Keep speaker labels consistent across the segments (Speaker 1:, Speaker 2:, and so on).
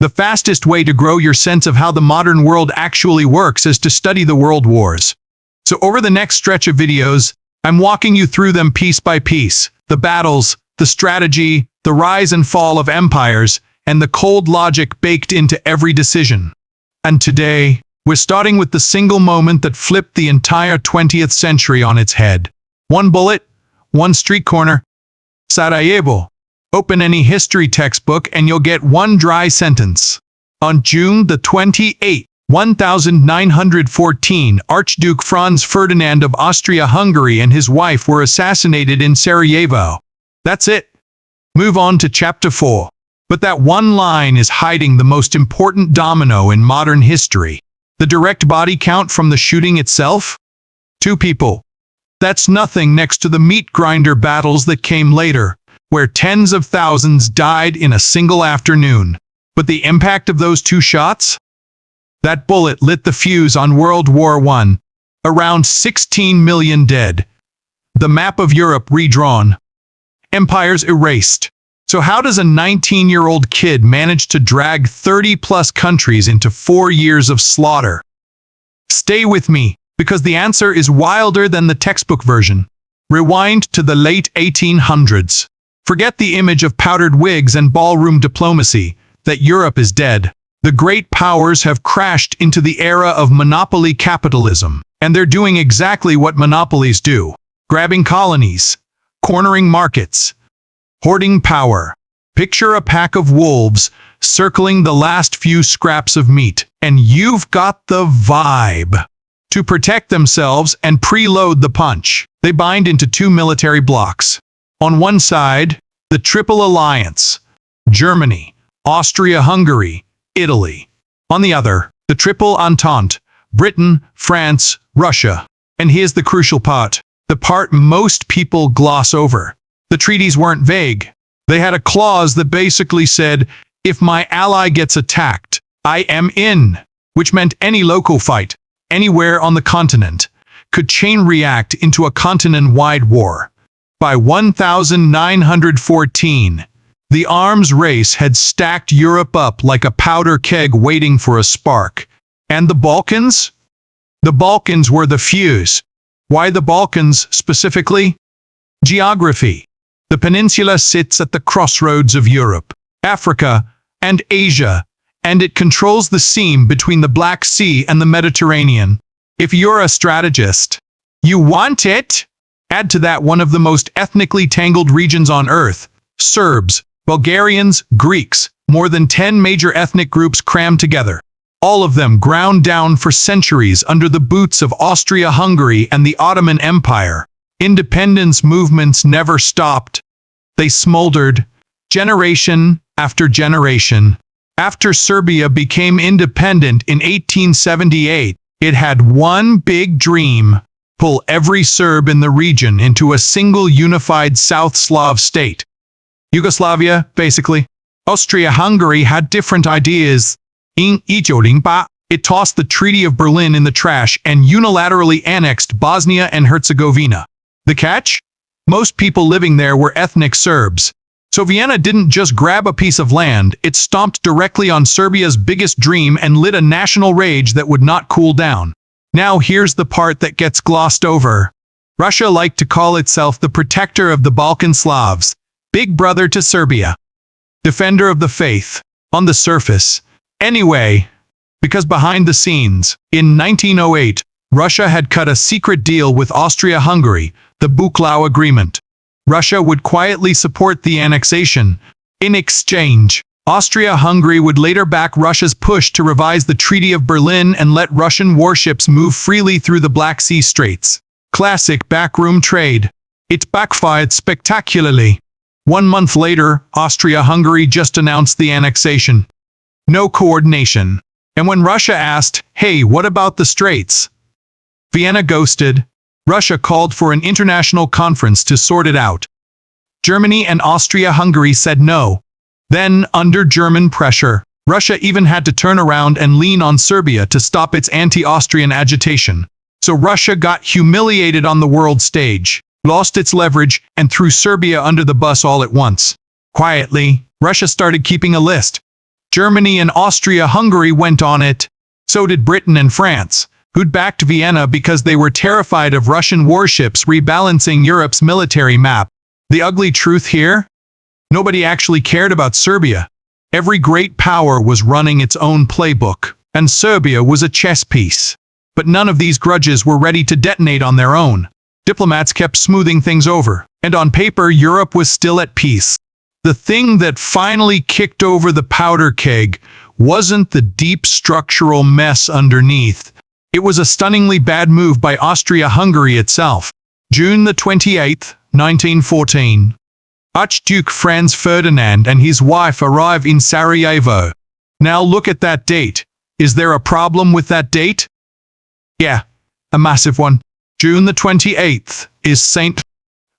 Speaker 1: The fastest way to grow your sense of how the modern world actually works is to study the world wars. So over the next stretch of videos, I'm walking you through them piece by piece, the battles, the strategy, the rise and fall of empires, and the cold logic baked into every decision. And today, we're starting with the single moment that flipped the entire 20th century on its head. One bullet, one street corner, Sarajevo. Open any history textbook and you'll get one dry sentence. On June the 28th, 1914, Archduke Franz Ferdinand of Austria-Hungary and his wife were assassinated in Sarajevo. That's it. Move on to Chapter 4. But that one line is hiding the most important domino in modern history. The direct body count from the shooting itself? 2 people. That's nothing next to the meat grinder battles that came later, where tens of thousands died in a single afternoon. But the impact of those 2 shots? That bullet lit the fuse on World War I. Around 16 million dead. The map of Europe redrawn. Empires erased. So how does a 19-year-old kid manage to drag 30-plus countries into 4 years of slaughter? Stay with me, because the answer is wilder than the textbook version. Rewind to the late 1800s. Forget the image of powdered wigs and ballroom diplomacy, that Europe is dead. The great powers have crashed into the era of monopoly capitalism, and they're doing exactly what monopolies do. Grabbing colonies, cornering markets, hoarding power. Picture a pack of wolves circling the last few scraps of meat, and you've got the vibe. To protect themselves and preload the punch, they bind into 2 military blocs. On one side, the Triple Alliance, Germany, Austria-Hungary, Italy. On the other, the Triple Entente, Britain, France, Russia. And here's the crucial part, the part most people gloss over. The treaties weren't vague. They had a clause that basically said, if my ally gets attacked, I am in, which meant any local fight, anywhere on the continent, could chain react into a continent-wide war. By 1914, the arms race had stacked Europe up like a powder keg waiting for a spark. And the Balkans? The Balkans were the fuse. Why the Balkans specifically? Geography. The peninsula sits at the crossroads of Europe, Africa, and Asia, and it controls the seam between the Black Sea and the Mediterranean. If you're a strategist, you want it? Add to that one of the most ethnically tangled regions on Earth, Serbs, Bulgarians, Greeks, more than 10 major ethnic groups crammed together. All of them ground down for centuries under the boots of Austria-Hungary and the Ottoman Empire. Independence movements never stopped. They smoldered, generation after generation. After Serbia became independent in 1878, it had one big dream: pull every Serb in the region into a single unified South Slav state. Yugoslavia, basically. Austria-Hungary had different ideas. It tossed the Treaty of Berlin in the trash and unilaterally annexed Bosnia and Herzegovina. The catch? Most people living there were ethnic Serbs. So Vienna didn't just grab a piece of land, it stomped directly on Serbia's biggest dream and lit a national rage that would not cool down. Now here's the part that gets glossed over. Russia liked to call itself the protector of the Balkan Slavs, big brother to Serbia. Defender of the faith, on the surface. Anyway, because behind the scenes, in 1908, Russia had cut a secret deal with Austria-Hungary, the Buchlau Agreement. Russia would quietly support the annexation. In exchange, Austria-Hungary would later back Russia's push to revise the Treaty of Berlin and let Russian warships move freely through the Black Sea Straits. Classic backroom trade. It backfired spectacularly. 1 month later, Austria-Hungary just announced the annexation. No coordination. And when Russia asked, hey, what about the Straits? Vienna ghosted. Russia called for an international conference to sort it out. Germany and Austria-Hungary said no. Then, under German pressure, Russia even had to turn around and lean on Serbia to stop its anti-Austrian agitation. So Russia got humiliated on the world stage, lost its leverage, and threw Serbia under the bus all at once. Quietly, Russia started keeping a list. Germany and Austria-Hungary went on it. So did Britain and France, who'd backed Vienna because they were terrified of Russian warships rebalancing Europe's military map. The ugly truth here? Nobody actually cared about Serbia. Every great power was running its own playbook, and Serbia was a chess piece. But none of these grudges were ready to detonate on their own. Diplomats kept smoothing things over, and on paper Europe was still at peace. The thing that finally kicked over the powder keg wasn't the deep structural mess underneath. It was a stunningly bad move by Austria-Hungary itself. June the 28th, 1914. Archduke Franz Ferdinand and his wife arrive in Sarajevo. Now look at that date. Is there a problem with that date? Yeah, a massive one. June the 28th is St.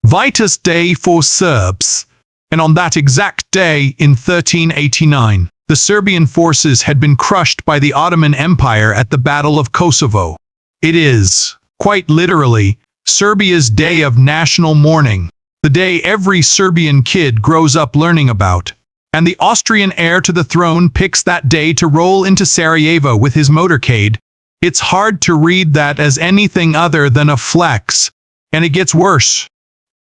Speaker 1: Vitus Day for Serbs. And on that exact day in 1389, the Serbian forces had been crushed by the Ottoman Empire at the Battle of Kosovo. It is, quite literally, Serbia's day of national mourning, the day every Serbian kid grows up learning about. And the Austrian heir to the throne picks that day to roll into Sarajevo with his motorcade. It's hard to read that as anything other than a flex. And it gets worse.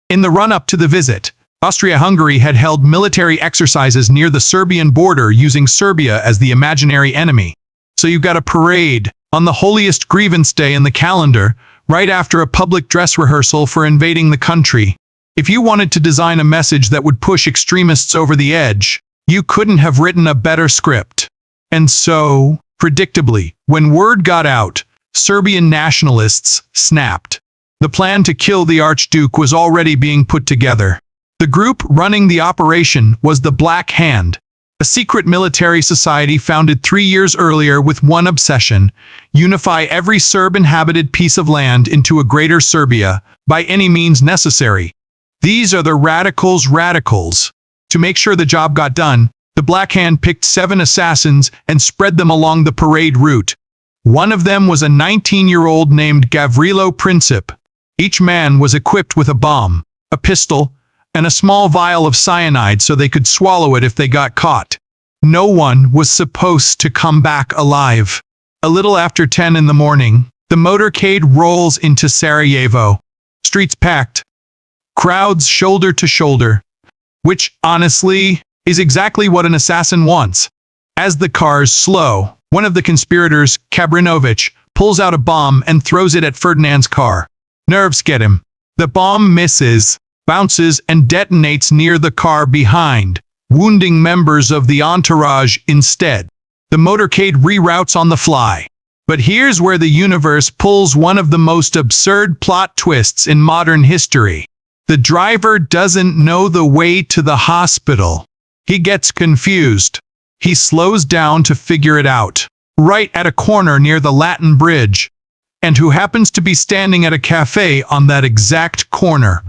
Speaker 1: In the run-up to the visit, Austria-Hungary had held military exercises near the Serbian border using Serbia as the imaginary enemy. So you've got a parade on the holiest grievance day in the calendar, right after a public dress rehearsal for invading the country. If you wanted to design a message that would push extremists over the edge, you couldn't have written a better script. And so, predictably, when word got out, Serbian nationalists snapped. The plan to kill the Archduke was already being put together. The group running the operation was the Black Hand, a secret military society founded 3 years earlier with one obsession: unify every Serb-inhabited piece of land into a greater Serbia, by any means necessary. These are the radicals. To make sure the job got done, the Black Hand picked 7 assassins and spread them along the parade route. One of them was a 19-year-old named Gavrilo Princip. Each man was equipped with a bomb, a pistol, and a small vial of cyanide so they could swallow it if they got caught. No one was supposed to come back alive. A little after 10 in the morning, the motorcade rolls into Sarajevo. Streets packed. Crowds shoulder to shoulder. Which, honestly, is exactly what an assassin wants. As the cars slow, one of the conspirators, Kabrinovic, pulls out a bomb and throws it at Ferdinand's car. Nerves get him. The bomb misses, bounces, and detonates near the car behind, wounding members of the entourage instead. The motorcade reroutes on the fly. But here's where the universe pulls one of the most absurd plot twists in modern history. The driver doesn't know the way to the hospital. He gets confused. He slows down to figure it out, right at a corner near the Latin Bridge, and who happens to be standing at a cafe on that exact corner.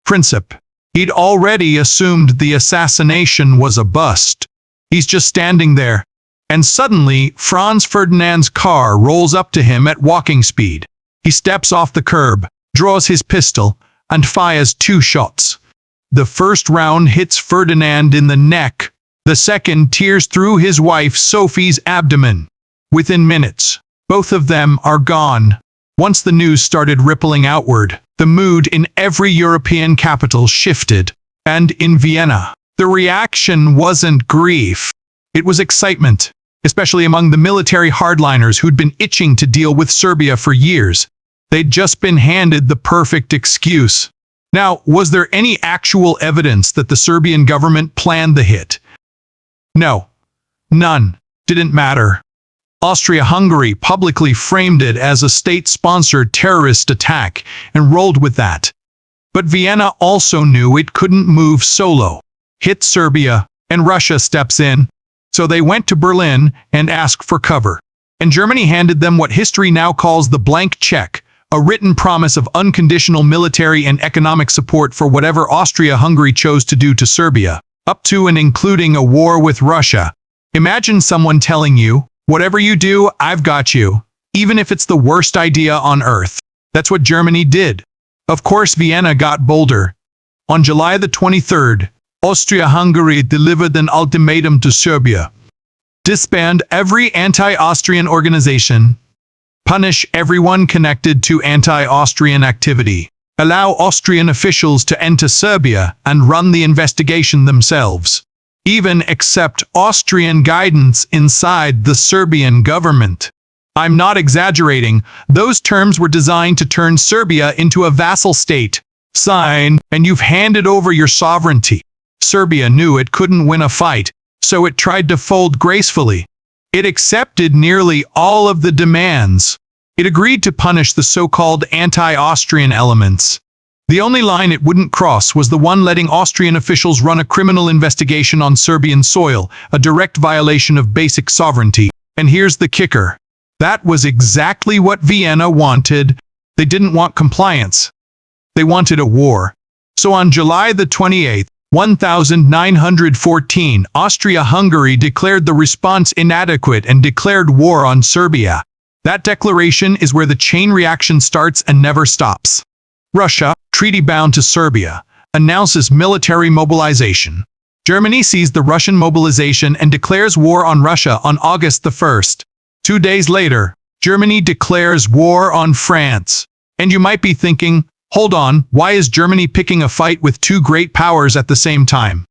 Speaker 1: Princip. He'd already assumed the assassination was a bust. He's just standing there, and suddenly Franz Ferdinand's car rolls up to him at walking speed. He steps off the curb, draws his pistol, and fires 2 shots. The first round hits Ferdinand in the neck. The second tears through his wife Sophie's abdomen. Within minutes, both of them are gone. Once the news started rippling outward, the mood in every European capital shifted. And in Vienna, the reaction wasn't grief. It was excitement, especially among the military hardliners who'd been itching to deal with Serbia for years. They'd just been handed the perfect excuse. Now, was there any actual evidence that the Serbian government planned the hit? No. None. Didn't matter. Austria-Hungary publicly framed it as a state-sponsored terrorist attack and rolled with that. But Vienna also knew it couldn't move solo. Hit Serbia, and Russia steps in. So they went to Berlin and asked for cover. And Germany handed them what history now calls the blank check, a written promise of unconditional military and economic support for whatever Austria-Hungary chose to do to Serbia, up to and including a war with Russia. Imagine someone telling you, whatever you do, I've got you, even if it's the worst idea on earth. That's what Germany did. Of course, Vienna got bolder. On July the 23rd, Austria-Hungary delivered an ultimatum to Serbia. Disband every anti-Austrian organization. Punish everyone connected to anti-Austrian activity. Allow Austrian officials to enter Serbia and run the investigation themselves. Even accept Austrian guidance inside the Serbian government. I'm not exaggerating. Those terms were designed to turn Serbia into a vassal state. Sign, and you've handed over your sovereignty. Serbia knew it couldn't win a fight, so it tried to fold gracefully. It accepted nearly all of the demands. It agreed to punish the so-called anti-Austrian elements. The only line it wouldn't cross was the one letting Austrian officials run a criminal investigation on Serbian soil, a direct violation of basic sovereignty. And here's the kicker. That was exactly what Vienna wanted. They didn't want compliance. They wanted a war. So on July the 28th, 1914, Austria-Hungary declared the response inadequate and declared war on Serbia. That declaration is where the chain reaction starts and never stops. Russia, treaty-bound to Serbia, announces military mobilization. Germany sees the Russian mobilization and declares war on Russia on August the 1st. 2 days later, Germany declares war on France. And you might be thinking, hold on, why is Germany picking a fight with two great powers at the same time?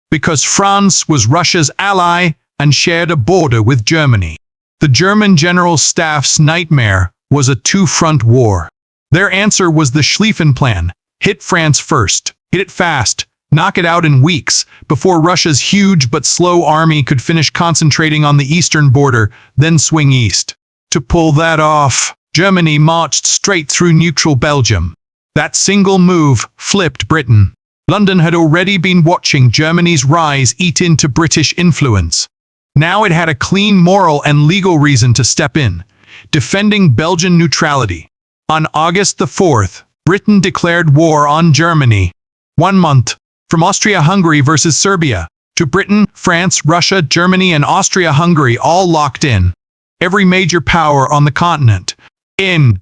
Speaker 1: Because France was Russia's ally and shared a border with Germany. The German General Staff's nightmare was a two-front war. Their answer was the Schlieffen Plan: hit France first, hit it fast, knock it out in weeks, before Russia's huge but slow army could finish concentrating on the eastern border, then swing east. To pull that off, Germany marched straight through neutral Belgium. That single move flipped Britain. London had already been watching Germany's rise eat into British influence. Now it had a clean moral and legal reason to step in, defending Belgian neutrality. On August the 4th, Britain declared war on Germany. 1 month, from Austria-Hungary versus Serbia, to Britain, France, Russia, Germany, and Austria-Hungary all locked in. Every major power on the continent. In.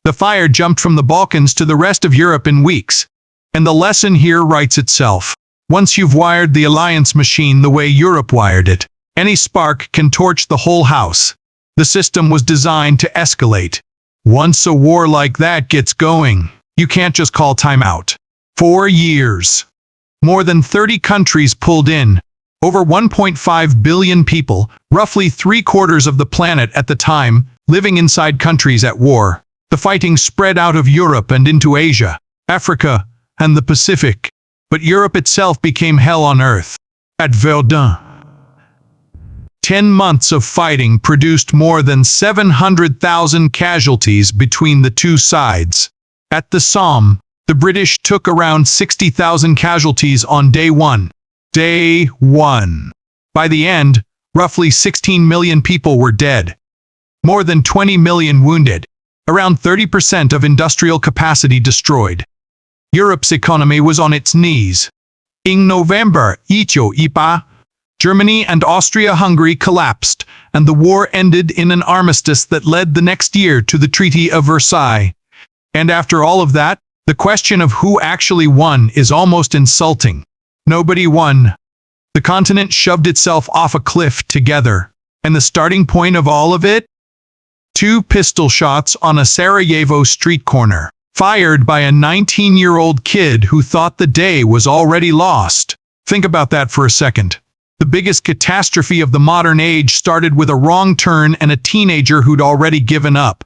Speaker 1: The fire jumped from the Balkans to the rest of Europe in weeks. And the lesson here writes itself. Once you've wired the alliance machine the way Europe wired it, any spark can torch the whole house. The system was designed to escalate. Once a war like that gets going, you can't just call time out. 4 years. More than 30 countries pulled in. Over 1.5 billion people, roughly 3/4 of the planet at the time, living inside countries at war. The fighting spread out of Europe and into Asia, Africa, and the Pacific. But Europe itself became hell on earth. At Verdun, 10 months of fighting produced more than 700,000 casualties between the two sides. At the Somme, the British took around 60,000 casualties on day one. Day one. By the end, roughly 16 million people were dead. More than 20 million wounded. Around 30% of industrial capacity destroyed. Europe's economy was on its knees. In November, Germany and Austria-Hungary collapsed, and the war ended in an armistice that led the next year to the Treaty of Versailles. And after all of that, the question of who actually won is almost insulting. Nobody won. The continent shoved itself off a cliff together. And the starting point of all of it? 2 pistol shots on a Sarajevo street corner, fired by a 19-year-old kid who thought the day was already lost. Think about that for a second. The biggest catastrophe of the modern age started with a wrong turn and a teenager who'd already given up.